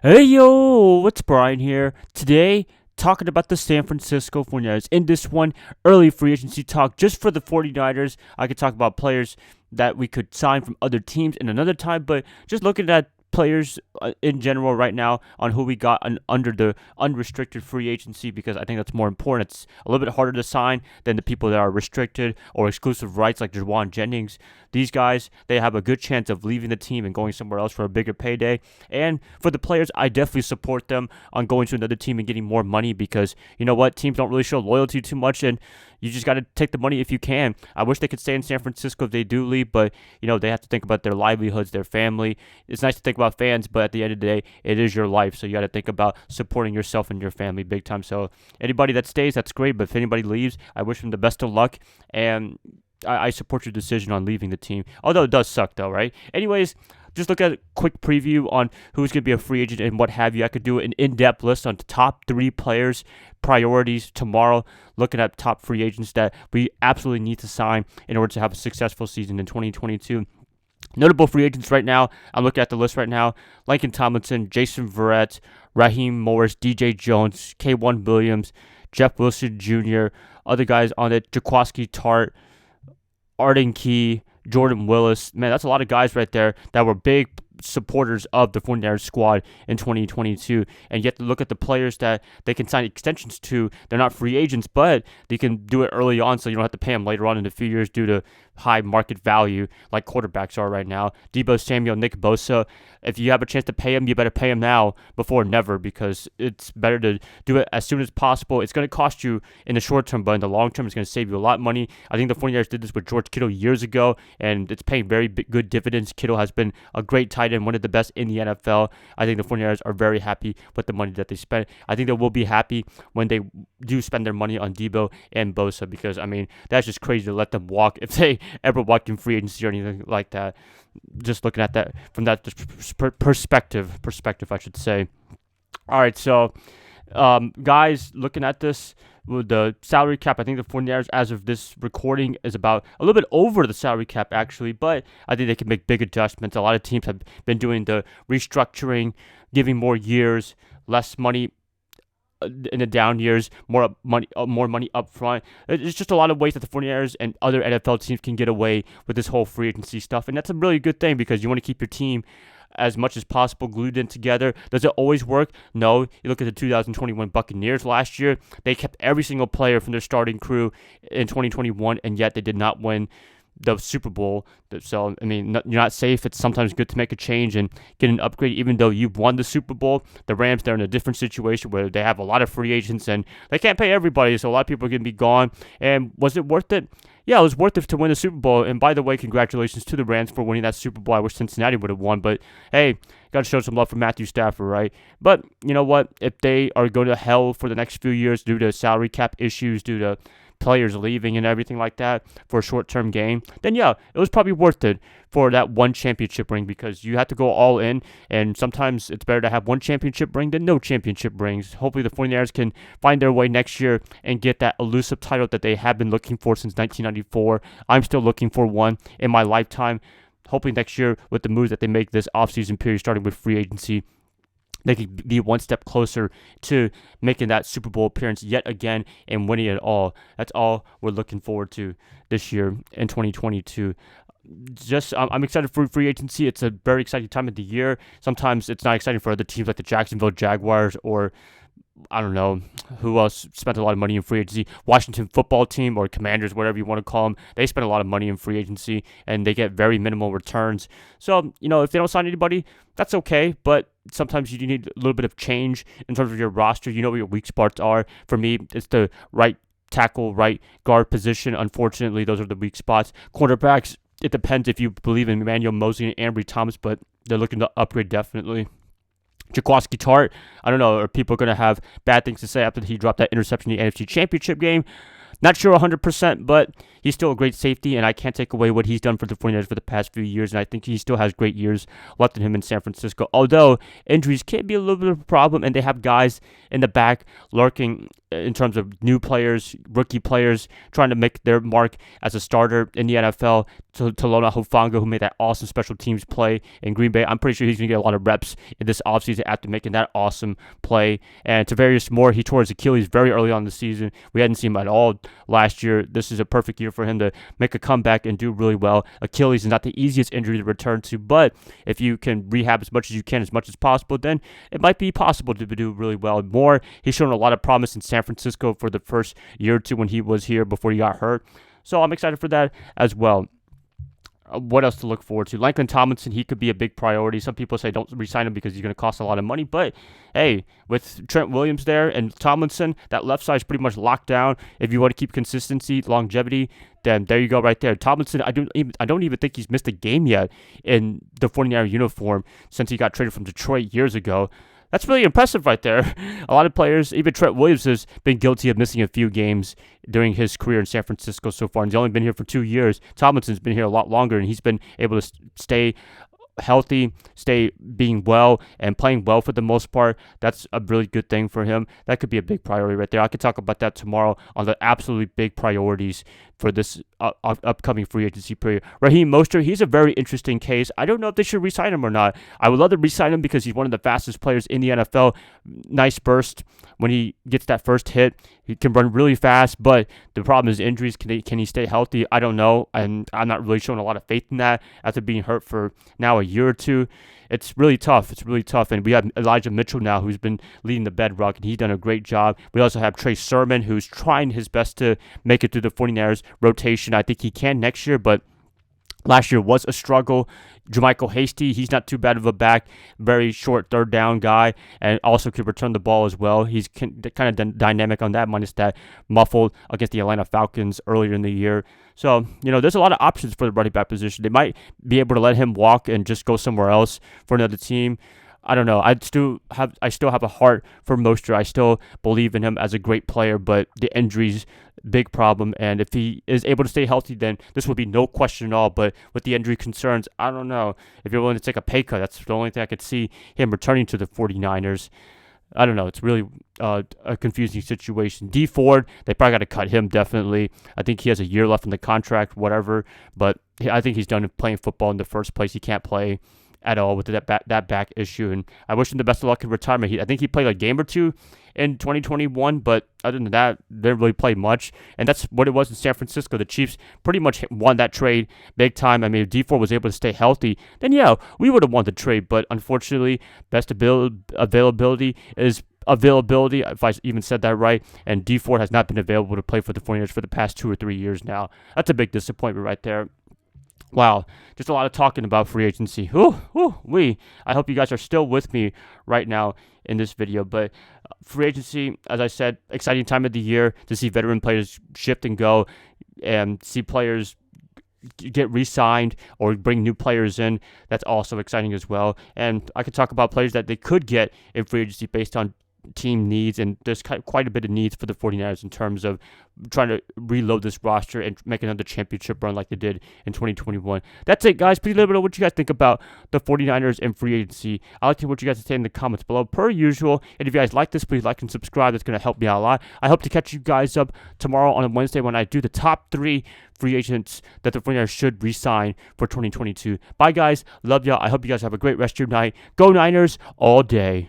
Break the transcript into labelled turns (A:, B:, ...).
A: Hey yo, it's Bryan here. Today, talking about the San Francisco 49ers. In this one, early free agency talk just for the 49ers. I could talk about players that we could sign from other teams in another time, but just looking at players in general right now on who we got under the unrestricted free agency because I think that's more important. It's a little bit harder to sign than the people that are restricted or exclusive rights like Jawan Jennings. These guys, they have a good chance of leaving the team and going somewhere else for a bigger payday. And for the players, I definitely support them on going to another team and getting more money because you know what? Teams don't really show loyalty too much, and you just got to take the money if you can. I wish they could stay in San Francisco if they do leave, but they have to think about their livelihoods, their family. It's nice to think about fans, but at the end of the day, it is your life, so you got to think about supporting yourself and your family big time. So anybody that stays, that's great, but if anybody leaves, I wish them the best of luck, and I support your decision on leaving the team. Although it does suck, though, right? Anyways, just look at a quick preview on who's going to be a free agent and what have you. I could do an in-depth list on the top 3 players, priorities tomorrow, looking at top free agents that we absolutely need to sign in order to have a successful season in 2022. Notable free agents right now, I'm looking at the list right now: Laken Tomlinson, Jason Verrett, Raheem Morris, DJ Jones, K1 Williams, Jeff Wilson Jr., other guys on it, Jaquaski Tart, Arden Key, Jordan Willis. Man, that's a lot of guys right there that were big supporters of the 49ers squad in 2022. And yet to look at the players that they can sign extensions to. They're not free agents, but they can do it early on so you don't have to pay them later on in a few years due to high market value like quarterbacks are right now. Debo Samuel, Nick Bosa. If you have a chance to pay him, you better pay him now before never because it's better to do it as soon as possible. It's going to cost you in the short term, but in the long term, it's going to save you a lot of money. I think the 49ers did this with George Kittle years ago, and it's paying very good dividends. Kittle has been a great tight end, one of the best in the NFL. I think the 49ers are very happy with the money that they spent. I think they will be happy when they do spend their money on Debo and Bosa because, I mean, that's just crazy to let them walk if they ever walk in free agency or anything like that. Just looking at that from that perspective, I should say. All right, so guys, looking at this with the salary cap, I think the 49ers, as of this recording, is about a little bit over the salary cap, actually, but I think they can make big adjustments. A lot of teams have been doing the restructuring, giving more years, less money in the down years, more money up front. It's just a lot of ways that the 49ers and other NFL teams can get away with this whole free agency stuff, and that's a really good thing because you want to keep your team as much as possible glued in together. Does it always work? No. You look at the 2021 Buccaneers last year. They kept every single player from their starting crew in 2021, and yet they did not win the Super Bowl. So, I mean, you're not safe. It's sometimes good to make a change and get an upgrade, even though you've won the Super Bowl. The Rams, they're in a different situation where they have a lot of free agents and they can't pay everybody, so a lot of people are going to be gone. And was it worth it? Yeah, it was worth it to win the Super Bowl. And by the way, congratulations to the Rams for winning that Super Bowl. I wish Cincinnati would have won, but hey, got to show some love for Matthew Stafford, right? But you know what? If they are going to hell for the next few years due to salary cap issues, due to players leaving and everything like that for a short-term gain, then yeah, it was probably worth it for that one championship ring because you have to go all in, and sometimes it's better to have one championship ring than no championship rings. Hopefully the 49ers can find their way next year and get that elusive title that they have been looking for since 1994. I'm still looking for one in my lifetime. Hopefully next year with the moves that they make this offseason period, starting with free agency, they could be one step closer to making that Super Bowl appearance yet again and winning it all. That's all we're looking forward to this year in 2022. I'm excited for free agency. It's a very exciting time of the year. Sometimes it's not exciting for other teams like the Jacksonville Jaguars or I don't know who else spent a lot of money in free agency. Washington football team or Commanders, whatever you want to call them, they spend a lot of money in free agency and they get very minimal returns. So, if they don't sign anybody, that's okay. But sometimes you need a little bit of change in terms of your roster. You know what your weak spots are. For me, it's the right tackle, right guard position. Unfortunately, those are the weak spots. Quarterbacks, it depends if you believe in Emmanuel Mosley and Ambry Thomas, but they're looking to upgrade definitely. Jaquaski Tart, I don't know, are people going to have bad things to say after he dropped that interception in the NFC Championship game? Not sure 100%, but he's still a great safety, and I can't take away what he's done for the 49ers for the past few years, and I think he still has great years left in him in San Francisco. Although injuries can be a little bit of a problem, and they have guys in the back lurking in terms of new players, rookie players, trying to make their mark as a starter in the NFL. Talona Hufanga, who made that awesome special teams play in Green Bay, I'm pretty sure he's going to get a lot of reps in this offseason after making that awesome play. And Tavarius Moore, he tore his Achilles very early on in the season. We hadn't seen him at all last year. This is a perfect year for him to make a comeback and do really well. Achilles is not the easiest injury to return to, but if you can rehab as much as you can, as much as possible, then it might be possible to do really well. Moore, he's shown a lot of promise in San Francisco for the first year or two when he was here before he got hurt. So I'm excited for that as well. What else to look forward to? Langston Tomlinson, he could be a big priority. Some people say don't re-sign him because he's going to cost a lot of money. But, hey, with Trent Williams there and Tomlinson, that left side is pretty much locked down. If you want to keep consistency, longevity, then there you go right there. Tomlinson, I don't even think he's missed a game yet in the 49er uniform since he got traded from Detroit years ago. That's really impressive right there. A lot of players, even Trent Williams, has been guilty of missing a few games during his career in San Francisco so far. And he's only been here for 2 years. Tomlinson's been here a lot longer, and he's been able to stay healthy, stay being well, and playing well for the most part. That's a really good thing for him. That could be a big priority right there. I could talk about that tomorrow on the absolutely big priorities for this upcoming free agency period. Raheem Mostert, he's a very interesting case. I don't know if they should re-sign him or not. I would love to re-sign him because he's one of the fastest players in the NFL. Nice burst when he gets that first hit. He can run really fast, but the problem is injuries. Can he stay healthy? I don't know, and I'm not really showing a lot of faith in that after being hurt for now a year or two. It's really tough. And we have Elijah Mitchell now, who's been leading the bedrock, and he's done a great job. We also have Trey Sermon, who's trying his best to make it through the 49ers rotation. I think he can next year, but last year was a struggle. Jermichael Hasty, he's not too bad of a back, very short third down guy, and also could return the ball as well. He's kind of dynamic on that, minus that muffled against the Atlanta Falcons earlier in the year. So, there's a lot of options for the running back position. They might be able to let him walk and just go somewhere else for another team. I don't know. I still have a heart for Mostert. I still believe in him as a great player, but the injuries, big problem. And if he is able to stay healthy, then this would be no question at all. But with the injury concerns, I don't know. If you're willing to take a pay cut, that's the only thing I could see him returning to the 49ers. I don't know. It's really a confusing situation. D Ford, they probably got to cut him, definitely. I think he has a year left in the contract, whatever. But I think he's done playing football in the first place. He can't play at all with that back issue, and I wish him the best of luck in retirement. I think he played a game or two in 2021, but other than that, didn't really play much, and that's what it was in San Francisco. The Chiefs pretty much won that trade big time. I mean, if D4 was able to stay healthy, then yeah, we would have won the trade, but unfortunately, best availability is availability, if I even said that right, and D4 has not been available to play for the 49ers for the past 2 or 3 years now. That's a big disappointment right there. Wow, just a lot of talking about free agency. I hope you guys are still with me right now in this video. But free agency, as I said, exciting time of the year to see veteran players shift and go and see players get re-signed or bring new players in. That's also exciting as well. And I could talk about players that they could get in free agency based on team needs, and there's quite a bit of needs for the 49ers in terms of trying to reload this roster and make another championship run like they did in 2021. That's it, guys. Please let me know what you guys think about the 49ers and free agency. I'd like to hear what you guys say in the comments below, per usual. And if you guys like this, please like and subscribe. That's going to help me out a lot. I hope to catch you guys up tomorrow on a Wednesday when I do the top 3 free agents that the 49ers should re-sign for 2022. Bye, guys. Love y'all. I hope you guys have a great rest of your night. Go Niners all day.